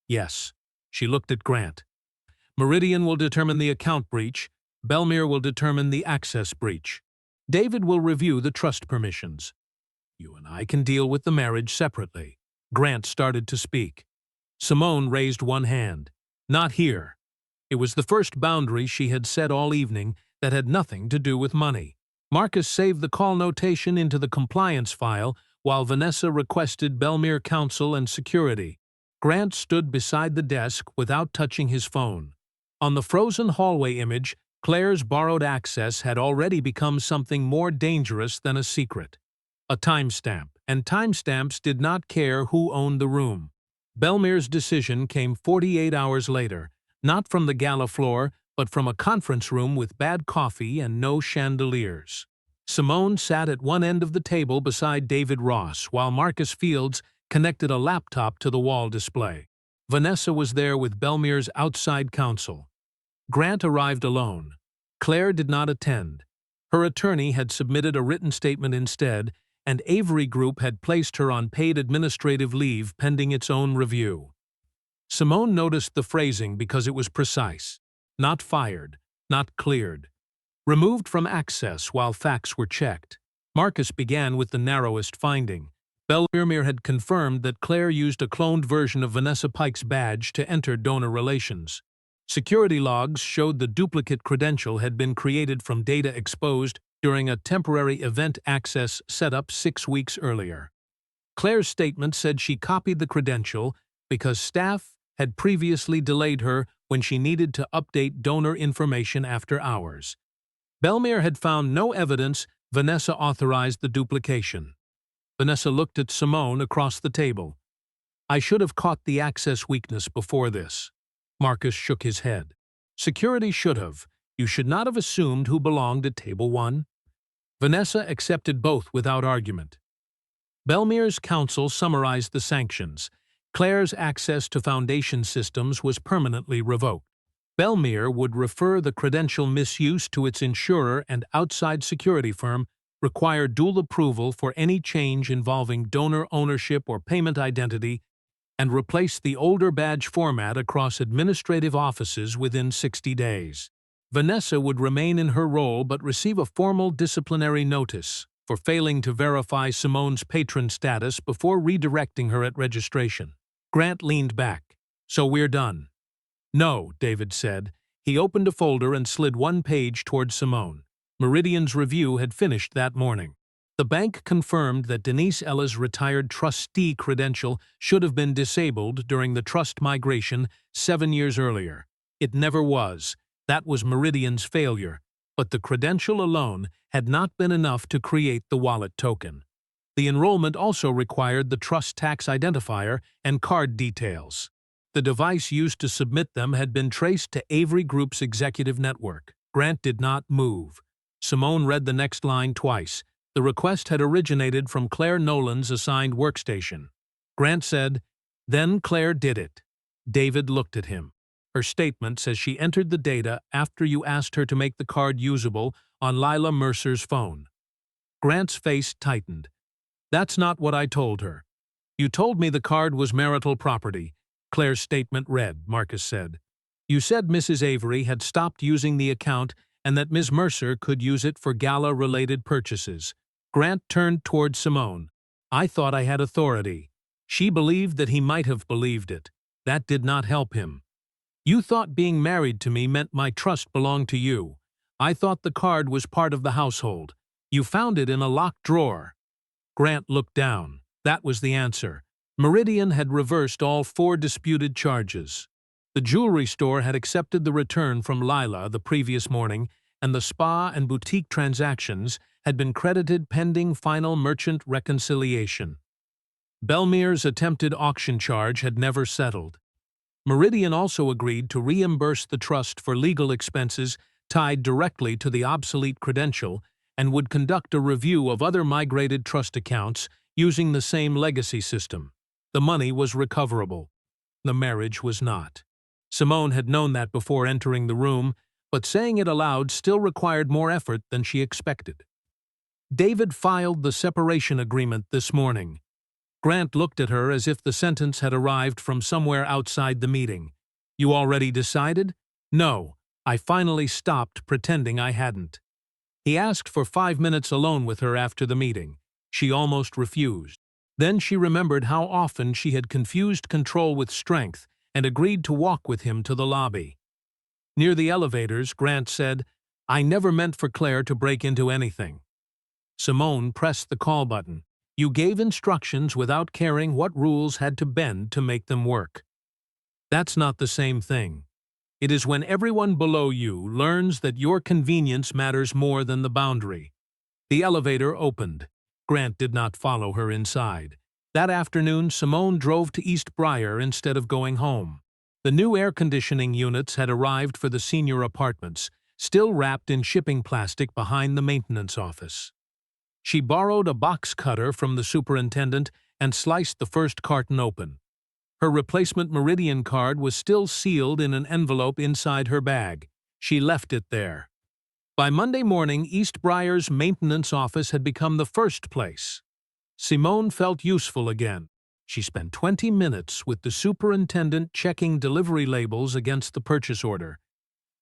Yes. She looked at Grant. Meridian will determine the account breach. Billionaire will determine the access breach. David will review the trust permissions. You and I can deal with the marriage separately. Grant started to speak. Simone raised one hand. Not here. It was the first boundary she had set all evening that had nothing to do with money. Marcus saved the call notation into the compliance file while Vanessa requested Billionaire counsel and security. Grant stood beside the desk without touching his phone. On the frozen hallway image, Claire's borrowed access had already become something more dangerous than a secret. A timestamp, and timestamps did not care who owned the room. Billionaire's decision came 48 hours later, not from the gala floor, but from a conference room with bad coffee and no chandeliers. Simone sat at one end of the table beside David Ross, while Marcus Fields connected a laptop to the wall display. Vanessa was there with Billionaire's outside counsel. Grant arrived alone. Claire did not attend. Her attorney had submitted a written statement instead, and Avery Group had placed her on paid administrative leave pending its own review. Simone noticed the phrasing because it was precise. Not fired, not cleared. Removed from access while facts were checked. Marcus began with the narrowest finding. Billionaire had confirmed that Claire used a cloned version of Vanessa Pike's badge to enter donor relations. Security logs showed the duplicate credential had been created from data exposed during a temporary event access setup 6 weeks earlier. Claire's statement said she copied the credential because staff had previously delayed her when she needed to update donor information after hours. Billionaire had found no evidence Vanessa authorized the duplication. Vanessa looked at Simone across the table. I should have caught the access weakness before this. Marcus shook his head. Security should have. You should not have assumed who belonged at table 1. Vanessa accepted both without argument. Billionaire's counsel summarized the sanctions. Claire's access to foundation systems was permanently revoked. Billionaire would refer the credential misuse to its insurer, and outside security firm require dual approval for any change involving donor ownership or payment identity, and replace the older badge format across administrative offices within 60 days. Vanessa would remain in her role but receive a formal disciplinary notice. for failing to verify Simone's patron status before redirecting her at registration. Grant leaned back. "So we're done." "No," David said. He opened a folder and slid one page toward Simone. Meridian's review had finished that morning. The bank confirmed that Denise Ella's retired trustee credential should have been disabled during the trust migration 7 years earlier. It never was. That was Meridian's failure. But the credential alone had not been enough to create the wallet token. The enrollment also required the trust tax identifier and card details. The device used to submit them had been traced to Avery Group's executive network. Grant did not move. Simone read the next line twice. The request had originated from Claire Nolan's assigned workstation. Grant said, "Then Claire did it." David looked at him. "Her statement says she entered the data after you asked her to make the card usable on Lila Mercer's phone." Grant's face tightened. "That's not what I told her." "You told me the card was marital property," Claire's statement read, Marcus said. "You said Mrs. Avery had stopped using the account and that Ms. Mercer could use it for Gala-related purchases." Grant turned toward Simone. "I thought I had authority." She believed that he might have believed it. That did not help him. "You thought being married to me meant my trust belonged to you. I thought the card was part of the household. You found it in a locked drawer." Grant looked down. That was the answer. Meridian had reversed all 4 disputed charges. The jewelry store had accepted the return from Lila the previous morning, and the spa and boutique transactions had been credited pending final merchant reconciliation. Bellmere's attempted auction charge had never settled. Meridian also agreed to reimburse the trust for legal expenses tied directly to the obsolete credential and would conduct a review of other migrated trust accounts using the same legacy system. The money was recoverable. The marriage was not. Simone had known that before entering the room, but saying it aloud still required more effort than she expected. David filed the separation agreement this morning. Grant looked at her as if the sentence had arrived from somewhere outside the meeting. "You already decided?" "No, I finally stopped pretending I hadn't." He asked for 5 minutes alone with her after the meeting. She almost refused. Then she remembered how often she had confused control with strength and agreed to walk with him to the lobby. Near the elevators, Grant said, "I never meant for Claire to break into anything." Simone pressed the call button. "You gave instructions without caring what rules had to bend to make them work." "That's not the same thing. It is when everyone below you learns that your convenience matters more than the boundary." The elevator opened. Grant did not follow her inside. That afternoon, Simone drove to East Briar instead of going home. The new air conditioning units had arrived for the senior apartments, still wrapped in shipping plastic behind the maintenance office. She borrowed a box cutter from the superintendent and sliced the first carton open. Her replacement Meridian card was still sealed in an envelope inside her bag. She left it there. By Monday morning, East Briar's maintenance office had become the first place. Simone felt useful again. She spent 20 minutes with the superintendent checking delivery labels against the purchase order.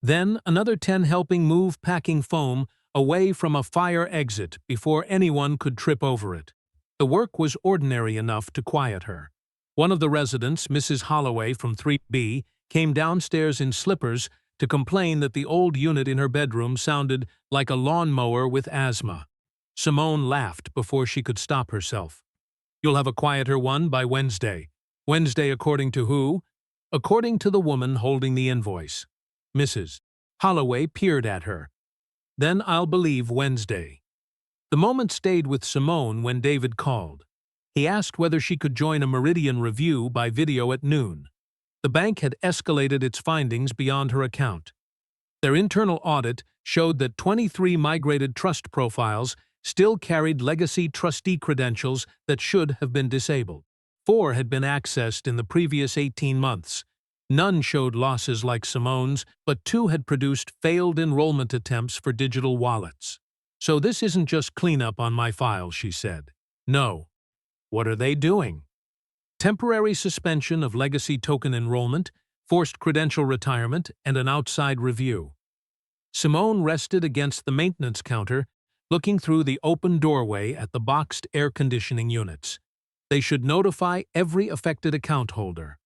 Then another 10 helping move packing foam away from a fire exit before anyone could trip over it. The work was ordinary enough to quiet her. One of the residents, Mrs. Holloway from 3B, came downstairs in slippers to complain that the old unit in her bedroom sounded like a lawnmower with asthma. Simone laughed before she could stop herself. "You'll have a quieter one by Wednesday." "Wednesday according to who?" "According to the woman holding the invoice." Mrs. Holloway peered at her. "Then I'll believe Wednesday." The moment stayed with Simone when David called. He asked whether she could join a Meridian review by video at noon. The bank had escalated its findings beyond her account. Their internal audit showed that 23 migrated trust profiles still carried legacy trustee credentials that should have been disabled. 4 had been accessed in the previous 18 months. None showed losses like Simone's, but 2 had produced failed enrollment attempts for digital wallets. "So this isn't just cleanup on my file," she said. "No." "What are they doing?" "Temporary suspension of legacy token enrollment, forced credential retirement, and an outside review." Simone rested against the maintenance counter, looking through the open doorway at the boxed air conditioning units. They should notify every affected account holder.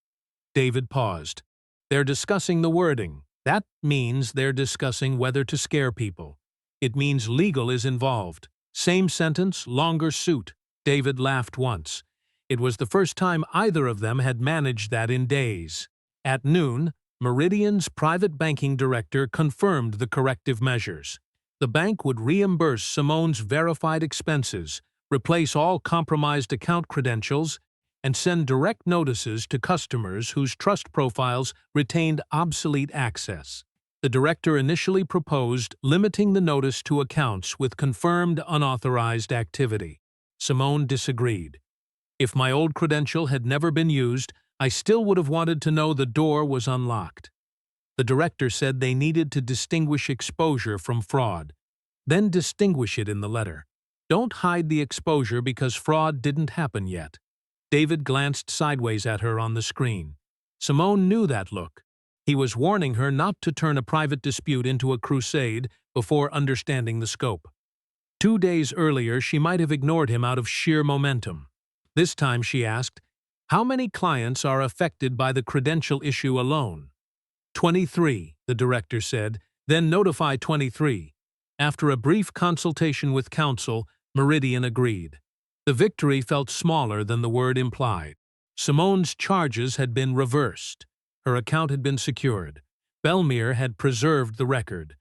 David paused. They're discussing the wording. That means they're discussing whether to scare people. It means legal is involved. Same sentence, longer suit. David laughed once. It was the first time either of them had managed that in days. At noon, Meridian's private banking director confirmed the corrective measures. The bank would reimburse Simone's verified expenses, replace all compromised account credentials, and send direct notices to customers whose trust profiles retained obsolete access. The director initially proposed limiting the notice to accounts with confirmed unauthorized activity. Simone disagreed. If my old credential had never been used, I still would have wanted to know the door was unlocked. The director said they needed to distinguish exposure from fraud. Then distinguish it in the letter. Don't hide the exposure because fraud didn't happen yet. David glanced sideways at her on the screen. Simone knew that look. He was warning her not to turn a private dispute into a crusade before understanding the scope. 2 days earlier, she might have ignored him out of sheer momentum. This time she asked, "How many clients are affected by the credential issue alone?" 23, the director said, "Then notify 23. After a brief consultation with counsel, Meridian agreed. The victory felt smaller than the word implied. Simone's charges had been reversed. Her account had been secured. Billionaire had preserved the record.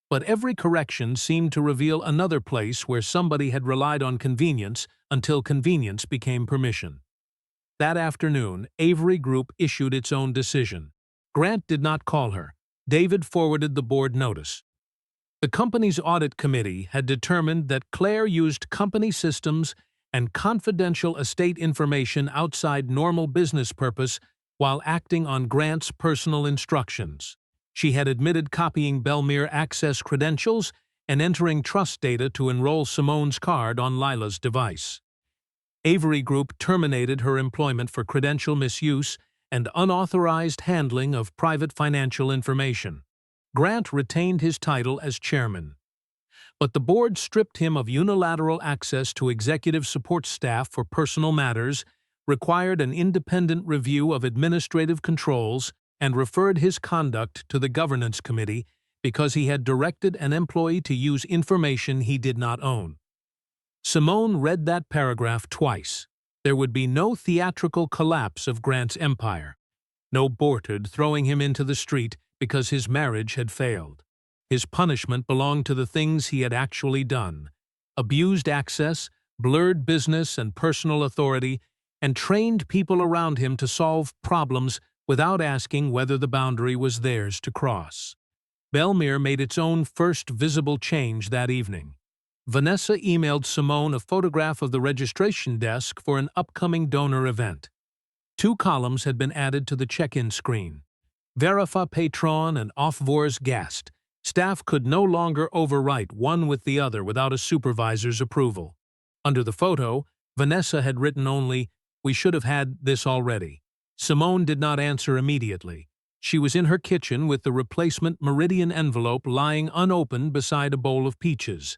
But every correction seemed to reveal another place where somebody had relied on convenience until convenience became permission. That afternoon, Avery Group issued its own decision. Grant did not call her. David forwarded the board notice. The company's audit committee had determined that Claire used company systems and confidential estate information outside normal business purpose while acting on Grant's personal instructions. She had admitted copying Billionaire access credentials and entering trust data to enroll Simone's card on Lila's device. Avery Group terminated her employment for credential misuse and unauthorized handling of private financial information. Grant retained his title as chairman. But the board stripped him of unilateral access to executive support staff for personal matters, required an independent review of administrative controls, and referred his conduct to the governance committee because he had directed an employee to use information he did not own. Simone read that paragraph twice. There would be no theatrical collapse of Grant's empire. No board throwing him into the street because his marriage had failed. His punishment belonged to the things he had actually done: abused access, blurred business and personal authority, and trained people around him to solve problems without asking whether the boundary was theirs to cross. Billionaire made its own first visible change that evening. Vanessa emailed Simone a photograph of the registration desk for an upcoming donor event. 2 columns had been added to the check-in screen: Verify Patron and Aufvours Gast. Staff could no longer overwrite one with the other without a supervisor's approval. Under the photo, Vanessa had written only, "We should have had this already." Simone did not answer immediately. She was in her kitchen with the replacement Meridian envelope lying unopened beside a bowl of peaches.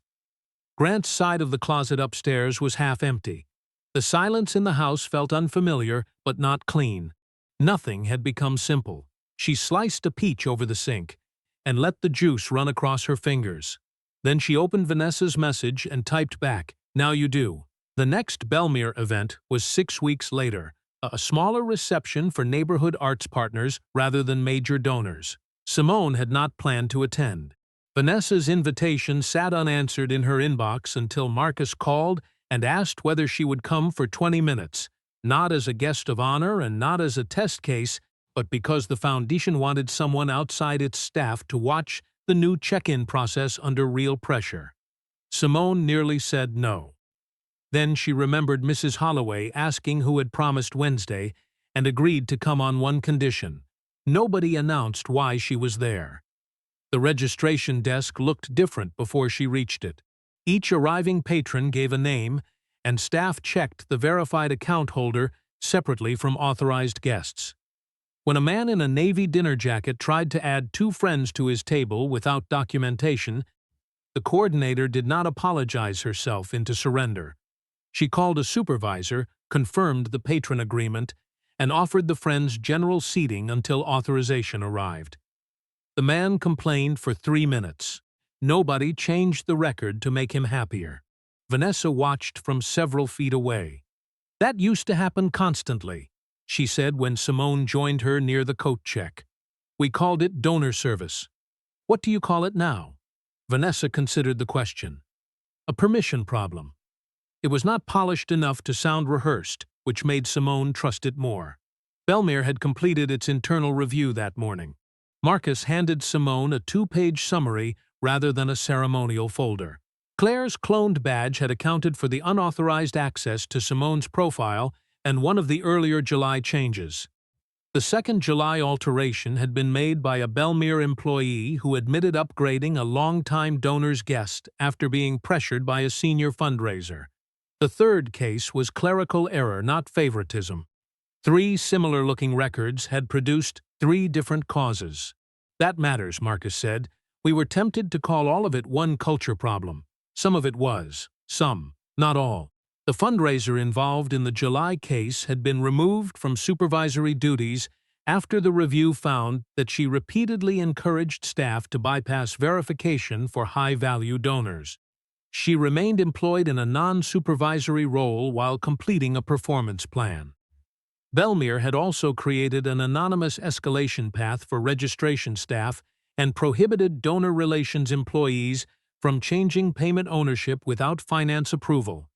Grant's side of the closet upstairs was half empty. The silence in the house felt unfamiliar but not clean. Nothing had become simple. She sliced a peach over the sink and let the juice run across her fingers. Then she opened Vanessa's message and typed back, "Now you do." The next Billionaire event was 6 weeks later, a smaller reception for neighborhood arts partners rather than major donors. Simone had not planned to attend. Vanessa's invitation sat unanswered in her inbox until Marcus called and asked whether she would come for 20 minutes, not as a guest of honor and not as a test case, but because the foundation wanted someone outside its staff to watch the new check-in process under real pressure. Simone nearly said no. Then she remembered Mrs. Holloway asking who had promised Wednesday and agreed to come on one condition: nobody announced why she was there. The registration desk looked different before she reached it. Each arriving patron gave a name, and staff checked the verified account holder separately from authorized guests. When a man in a navy dinner jacket tried to add 2 friends to his table without documentation, The coordinator did not apologize herself into surrender. She called a supervisor, confirmed the patron agreement, and offered the friends general seating until authorization arrived. The man complained for 3 minutes. Nobody changed the record to make him happier. Vanessa watched from several feet away. "That used to happen constantly," she said when Simone joined her near the coat check. "We called it donor service. What do you call it now?" Vanessa considered the question. A permission problem. It was not polished enough to sound rehearsed, which made Simone trust it more. Billionaire had completed its internal review that morning. Marcus handed Simone a 2-page summary rather than a ceremonial folder. Claire's cloned badge had accounted for the unauthorized access to Simone's profile and one of the earlier July changes. The second July alteration had been made by a Billionaire employee who admitted upgrading a longtime donor's guest after being pressured by a senior fundraiser. The third case was clerical error, not favoritism. 3 similar-looking records had produced 3 different causes. "That matters," Marcus said. "We were tempted to call all of it one culture problem. Some of it was. Some. Not all. The fundraiser involved in the July case had been removed from supervisory duties after the review found that she repeatedly encouraged staff to bypass verification for high-value donors. She remained employed in a non-supervisory role while completing a performance plan. Billionaire had also created an anonymous escalation path for registration staff and prohibited donor relations employees from changing payment ownership without finance approval.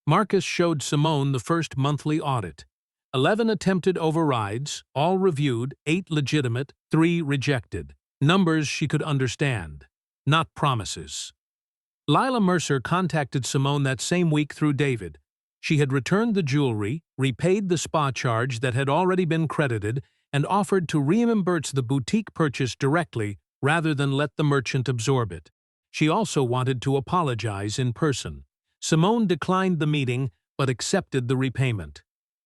Marcus showed Simone the first monthly audit. 11 attempted overrides, all reviewed, 8 legitimate, 3 rejected. Numbers she could understand, not promises. Lila Mercer contacted Simone that same week through David. She had returned the jewelry, repaid the spa charge that had already been credited, and offered to reimburse the boutique purchase directly rather than let the merchant absorb it. She also wanted to apologize in person. Simone declined the meeting but accepted the repayment.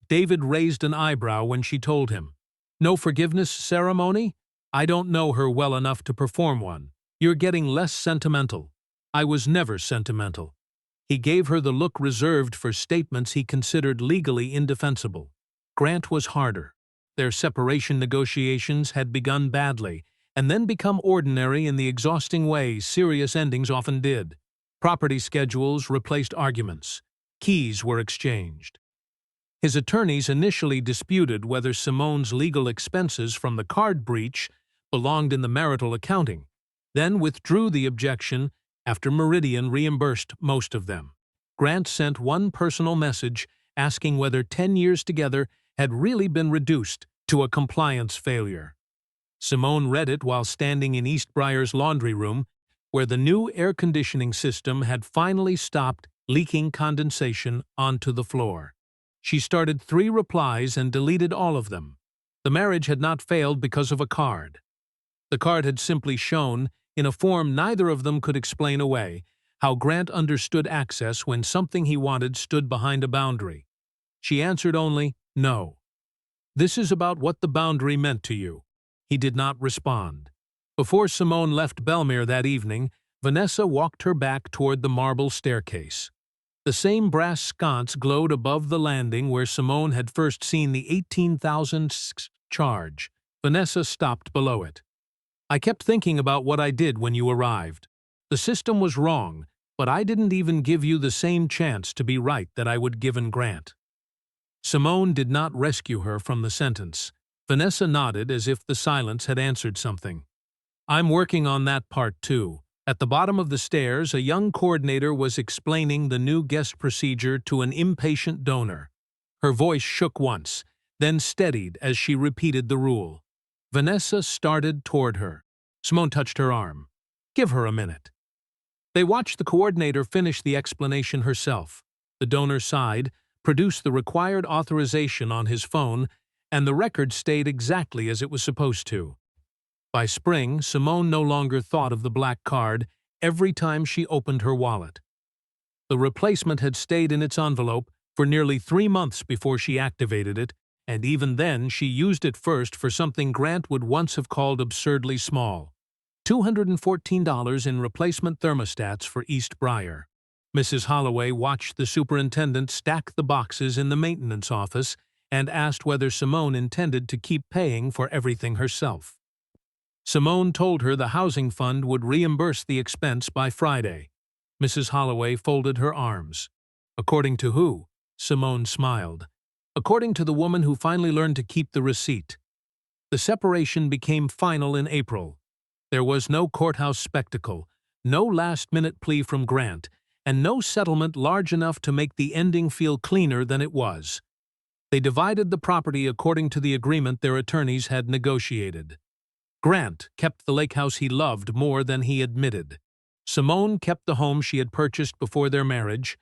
David raised an eyebrow when she told him, "No forgiveness ceremony? I don't know her well enough to perform one. You're getting less sentimental." "I was never sentimental." He gave her the look reserved for statements he considered legally indefensible. Grant was harder. Their separation negotiations had begun badly, and then become ordinary in the exhausting way serious endings often did. Property schedules replaced arguments. Keys were exchanged. His attorneys initially disputed whether Simone's legal expenses from the card breach belonged in the marital accounting, then withdrew the objection after Meridian reimbursed most of them. Grant sent one personal message asking whether 10 years together had really been reduced to a compliance failure. Simone read it while standing in Eastbrier's laundry room, where the new air conditioning system had finally stopped leaking condensation onto the floor. She started 3 replies and deleted all of them. The marriage had not failed because of a card. The card had simply shown, in a form neither of them could explain away, how Grant understood access when something he wanted stood behind a boundary. She answered only, "No." "This is about what the boundary meant to you." He did not respond. Before Simone left Billionaire that evening, Vanessa walked her back toward the marble staircase. The same brass sconce glowed above the landing where Simone had first seen the $18,000 charge. Vanessa stopped below it. "I kept thinking about what I did when you arrived. The system was wrong, but I didn't even give you the same chance to be right that I would given Grant." Simone did not rescue her from the sentence. Vanessa nodded as if the silence had answered something. "I'm working on that part too." At the bottom of the stairs, a young coordinator was explaining the new guest procedure to an impatient donor. Her voice shook once, then steadied as she repeated the rule. Vanessa started toward her. Simone touched her arm. "Give her a minute." They watched the coordinator finish the explanation herself. The donor sighed, produced the required authorization on his phone, and the record stayed exactly as it was supposed to. By spring, Simone no longer thought of the black card every time she opened her wallet. The replacement had stayed in its envelope for nearly 3 months before she activated it, and even then she used it first for something Grant would once have called absurdly small. $214 in replacement thermostats for East Briar. Mrs. Holloway watched the superintendent stack the boxes in the maintenance office and asked whether Simone intended to keep paying for everything herself. Simone told her the housing fund would reimburse the expense by Friday. Mrs. Holloway folded her arms. According to who? Simone smiled. According to the woman who finally learned to keep the receipt. The separation became final in April. There was no courthouse spectacle, no last-minute plea from Grant, and no settlement large enough to make the ending feel cleaner than it was. They divided the property according to the agreement their attorneys had negotiated. Grant kept the lake house he loved more than he admitted. Simone kept the home she had purchased before their marriage,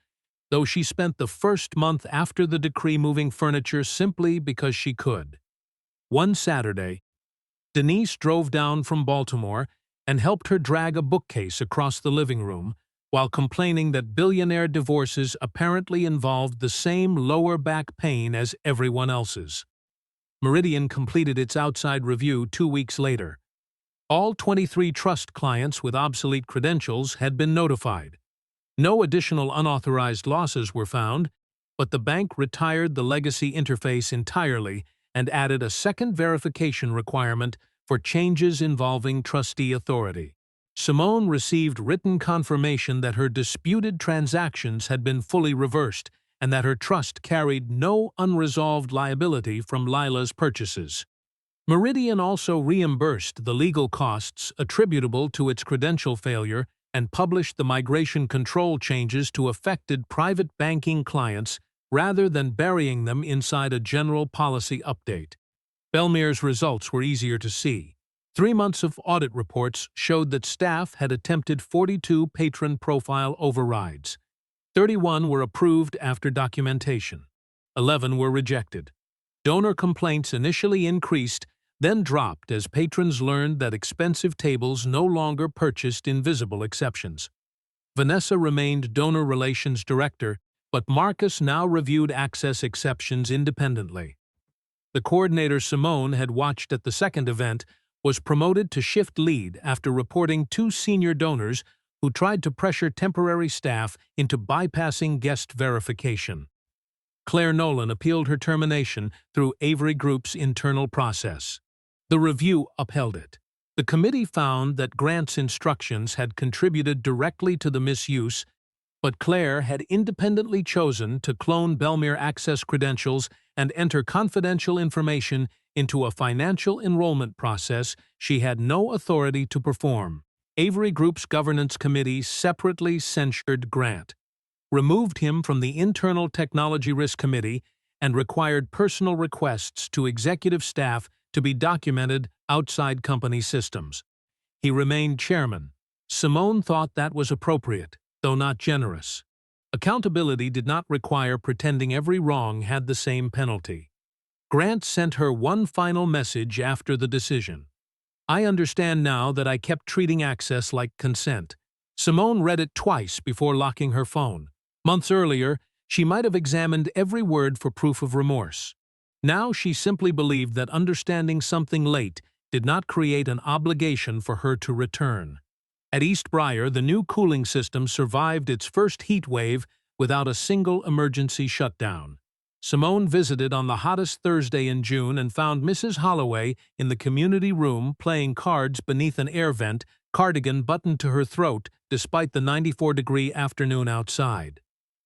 though she spent the first month after the decree moving furniture simply because she could. One Saturday, Denise drove down from Baltimore and helped her drag a bookcase across the living room, while complaining that Billionaire divorces apparently involved the same lower back pain as everyone else's. Meridian completed its outside review 2 weeks later. All 23 trust clients with obsolete credentials had been notified. No additional unauthorized losses were found, but the bank retired the legacy interface entirely and added a second verification requirement for changes involving trustee authority. Simone received written confirmation that her disputed transactions had been fully reversed and that her trust carried no unresolved liability from Lila's purchases. Meridian also reimbursed the legal costs attributable to its credential failure and published the migration control changes to affected private banking clients rather than burying them inside a general policy update. Bellmere's results were easier to see. 3 months of audit reports showed that staff had attempted 42 patron profile overrides. 31 were approved after documentation. 11 were rejected. Donor complaints initially increased, then dropped as patrons learned that expensive tables no longer purchased invisible exceptions. Vanessa remained Donor Relations Director, but Marcus now reviewed access exceptions independently. The coordinator Simone had watched at the second event was promoted to shift lead after reporting 2 senior donors who tried to pressure temporary staff into bypassing guest verification. Claire Nolan appealed her termination through Avery Group's internal process. The review upheld it. The committee found that Grant's instructions had contributed directly to the misuse, but Claire had independently chosen to clone Bellmere Access credentials and enter confidential information into a financial enrollment process she had no authority to perform. Avery Group's governance committee separately censured Grant, removed him from the internal technology risk committee, and required personal requests to executive staff to be documented outside company systems. He remained chairman. Simone thought that was appropriate, though not generous. Accountability did not require pretending every wrong had the same penalty. Grant sent her one final message after the decision. I understand now that I kept treating access like consent. Simone read it twice before locking her phone. Months earlier, she might have examined every word for proof of remorse. Now she simply believed that understanding something late did not create an obligation for her to return. At East Briar, the new cooling system survived its first heat wave without a single emergency shutdown. Simone visited on the hottest Thursday in June and found Mrs. Holloway in the community room playing cards beneath an air vent, cardigan buttoned to her throat despite the 94-degree afternoon outside.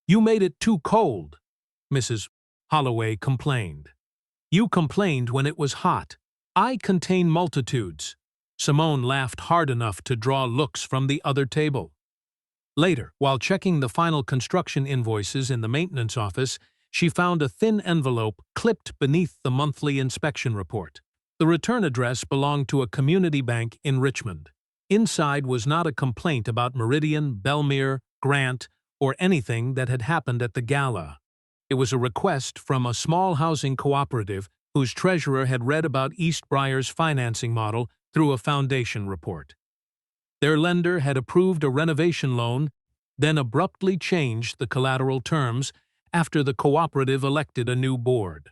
"You made it too cold," Mrs. Holloway complained. "You complained when it was hot. I contain multitudes." Simone laughed hard enough to draw looks from the other table. Later, while checking the final construction invoices in the maintenance office, she found a thin envelope clipped beneath the monthly inspection report. The return address belonged to a community bank in Richmond. Inside was not a complaint about Meridian, Bellmere, Grant, or anything that had happened at the Gala. It was a request from a small housing cooperative whose treasurer had read about East Briar's financing model through a foundation report. Their lender had approved a renovation loan, then abruptly changed the collateral terms after the cooperative elected a new board.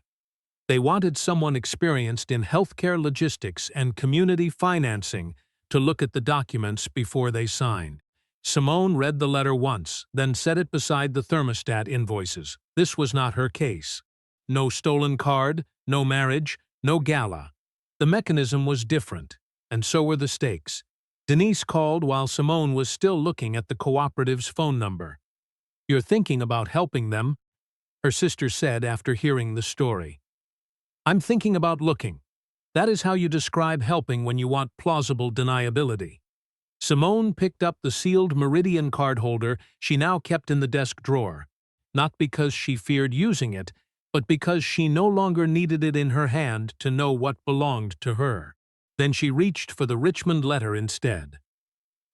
They wanted someone experienced in healthcare logistics and community financing to look at the documents before they signed. Simone read the letter once, then set it beside the thermostat invoices. This was not her case. No stolen card, no marriage, no gala. The mechanism was different, and so were the stakes. Denise called while Simone was still looking at the cooperative's phone number. "You're thinking about helping them," her sister said after hearing the story. "I'm thinking about looking. That is how you describe helping when you want plausible deniability." Simone picked up the sealed Meridian card holder she now kept in the desk drawer, not because she feared using it, but because she no longer needed it in her hand to know what belonged to her. Then she reached for the Richmond letter instead.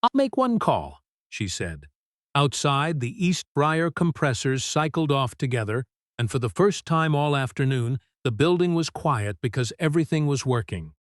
"I'll make one call," she said. Outside, the East Briar compressors cycled off together, and for the first time all afternoon, the building was quiet because everything was working.